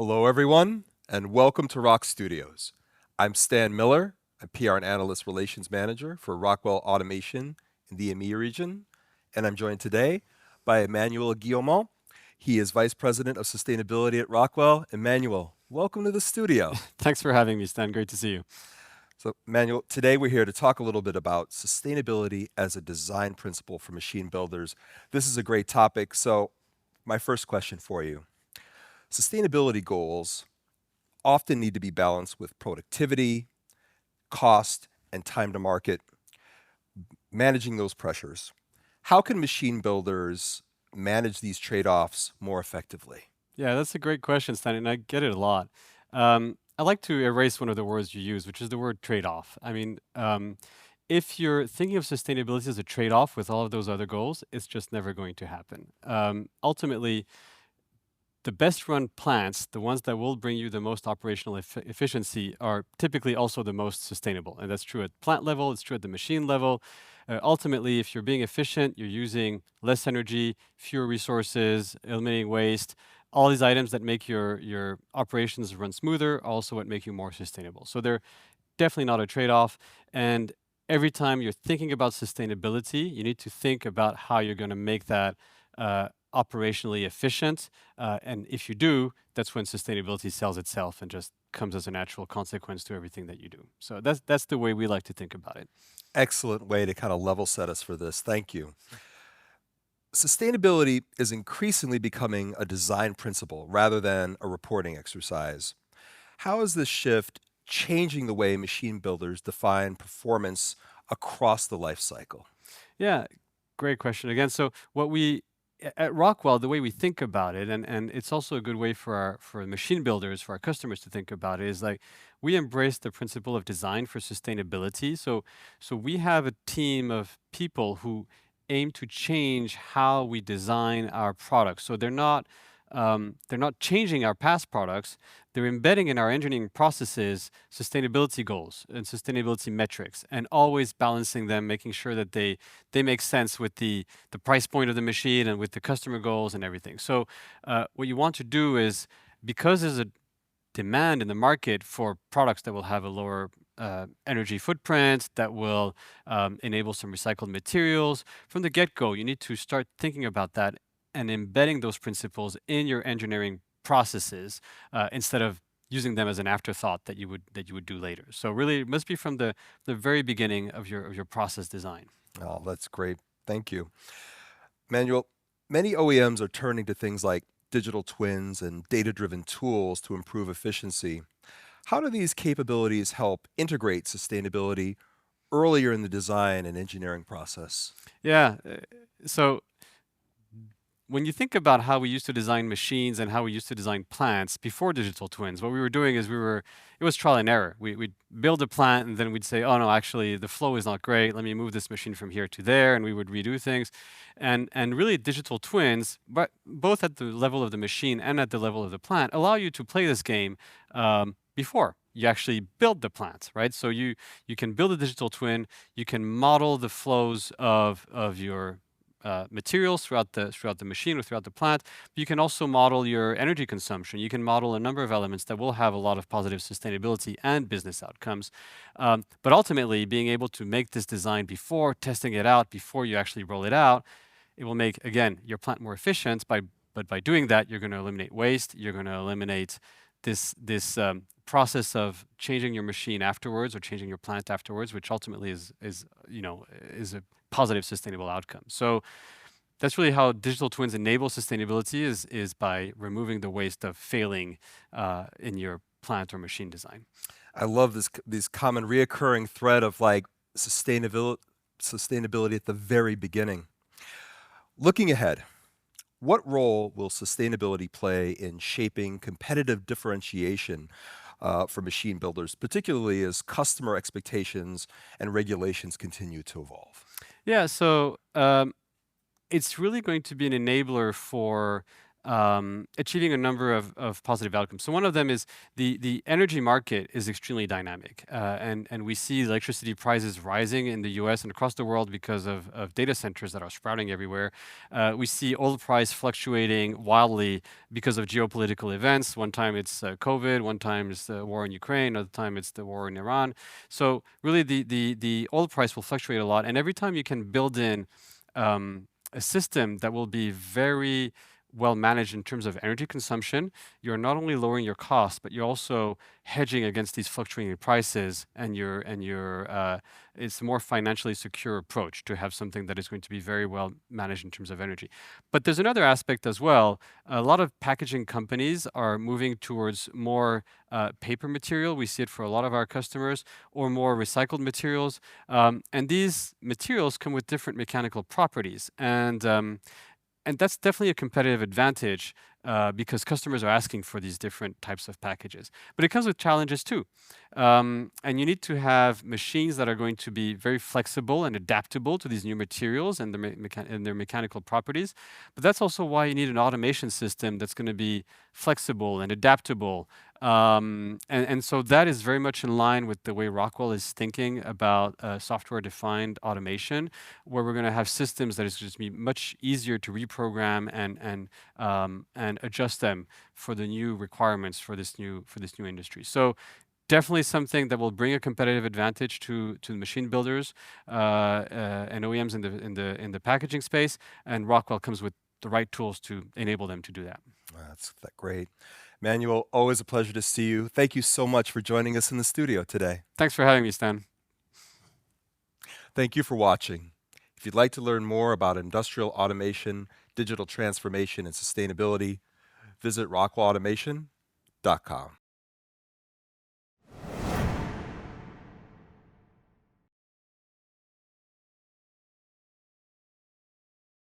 Hello, everyone, and welcome to ROKStudios. I'm Stan Miller, a PR and Analyst Relations Manager for Rockwell Automation in the EMEA region, and I'm joined today by Emmanuel Guilhamon. He is Vice President of Sustainability at Rockwell. Emmanuel, welcome to the studio. Thanks for having me, Stan. Great to see you. So, Emmanuel, today we're here to talk a little bit about sustainability as a design principle for machine builders. This is a great topic, so my first question for you. Sustainability goals often need to be balanced with productivity, cost, and time to market, managing those pressures. How can machine builders manage these trade-offs more effectively? Yeah, that's a great question, Stan, and I get it a lot. I like to erase one of the words you use, which is the word trade-off. If you're thinking of sustainability as a trade-off with all of those other goals, it's just never going to happen. Ultimately, the best run plants, the ones that will bring you the most operational efficiency, are typically also the most sustainable. And that's true at plant level, it's true at the machine level. Ultimately, if you're being efficient, you're using less energy, fewer resources, eliminating waste. All these items that make your operations run smoother are also what make you more sustainable. So they're definitely not a trade-off. And every time you're thinking about sustainability, you need to think about how you're going to make that operationally efficient. And if you do, that's when sustainability sells itself and just comes as a natural consequence to everything that you do. So that's the way we like to think about it. Excellent way to kind of level set us for this. Thank you. Sustainability is increasingly becoming a design principle rather than a reporting exercise. How is this shift changing the way machine builders define performance across the life cycle? Yeah, great question again. So what we at Rockwell, the way we think about it, and it's also a good way for machine builders, for our customers to think about it, is like we embrace the principle of design for sustainability. So we have a team of people who aim to change how we design our products. So they're not changing our past products. They're embedding in our engineering processes sustainability goals and sustainability metrics, and always balancing them, making sure that they make sense with the price point of the machine and with the customer goals and everything. So what you want to do is, because there's a demand in the market for products that will have a lower energy footprint, that will enable some recycled materials. From the get-go, you need to start thinking about that and embedding those principles in your engineering processes instead of using them as an afterthought that you would do later. So really, it must be from the very beginning of your process design. Oh, that's great. Thank you. Manuel, many OEMs are turning to things like digital twins and data-driven tools to improve efficiency. How do these capabilities help integrate sustainability earlier in the design and engineering process? Yeah. So when you think about how we used to design machines and how we used to design plants before digital twins, what we were doing is it was trial and error. We'd build a plant and then we'd say, oh no, actually the flow is not great. Let me move this machine from here to there, and we would redo things. And really digital twins, but both at the level of the machine and at the level of the plant, allow you to play this game before you actually build the plant, right? So you can build a digital twin, you can model the flows of your materials throughout the machine or throughout the plant. You can also model your energy consumption. You can model a number of elements that will have a lot of positive sustainability and business outcomes. But ultimately, being able to make this design before testing it out, before you actually roll it out, it will make, again, your plant more efficient. But by doing that, you're going to eliminate waste. You're going to eliminate this process of changing your machine afterwards or changing your plant afterwards, which ultimately is a positive sustainable outcome. So that's really how digital twins enable sustainability, is by removing the waste of failing in your plant or machine design. I love this common reoccurring thread of like sustainability at the very beginning. Looking ahead, what role will sustainability play in shaping competitive differentiation for machine builders, particularly as customer expectations and regulations continue to evolve? Yeah, so it's really going to be an enabler for achieving a number of positive outcomes. So one of them is the energy market is extremely dynamic, and we see electricity prices rising in the U.S. and across the world because of data centers that are sprouting everywhere. We see oil price fluctuating wildly because of geopolitical events. One time it's COVID, one time it's the war in Ukraine, another time it's the war in Iran. So really, the oil price will fluctuate a lot, and every time you can build in a system that will be very well managed in terms of energy consumption, you're not only lowering your costs, but you're also hedging against these fluctuating prices, and it's a more financially secure approach to have something that is going to be very well managed in terms of energy. But there's another aspect as well. A lot of packaging companies are moving towards more paper material. We see it for a lot of our customers, or more recycled materials. And these materials come with different mechanical properties. And that's definitely a competitive advantage because customers are asking for these different types of packages. But it comes with challenges too. And you need to have machines that are going to be very flexible and adaptable to these new materials and their mechanical properties. But that's also why you need an automation system that's going to be flexible and adaptable. And so that is very much in line with the way Rockwell is thinking about software-defined automation, where we're going to have systems that is just be much easier to reprogram and adjust them for the new requirements for this new industry. So definitely something that will bring a competitive advantage to the machine builders and OEMs in the packaging space, and Rockwell comes with the right tools to enable them to do that. That's great. Emmanuel, always a pleasure to see you. Thank you so much for joining us in the studio today. Thanks for having me, Stan. Thank you for watching. If you'd like to learn more about industrial automation, digital transformation, and sustainability, visit rockwellautomation.com.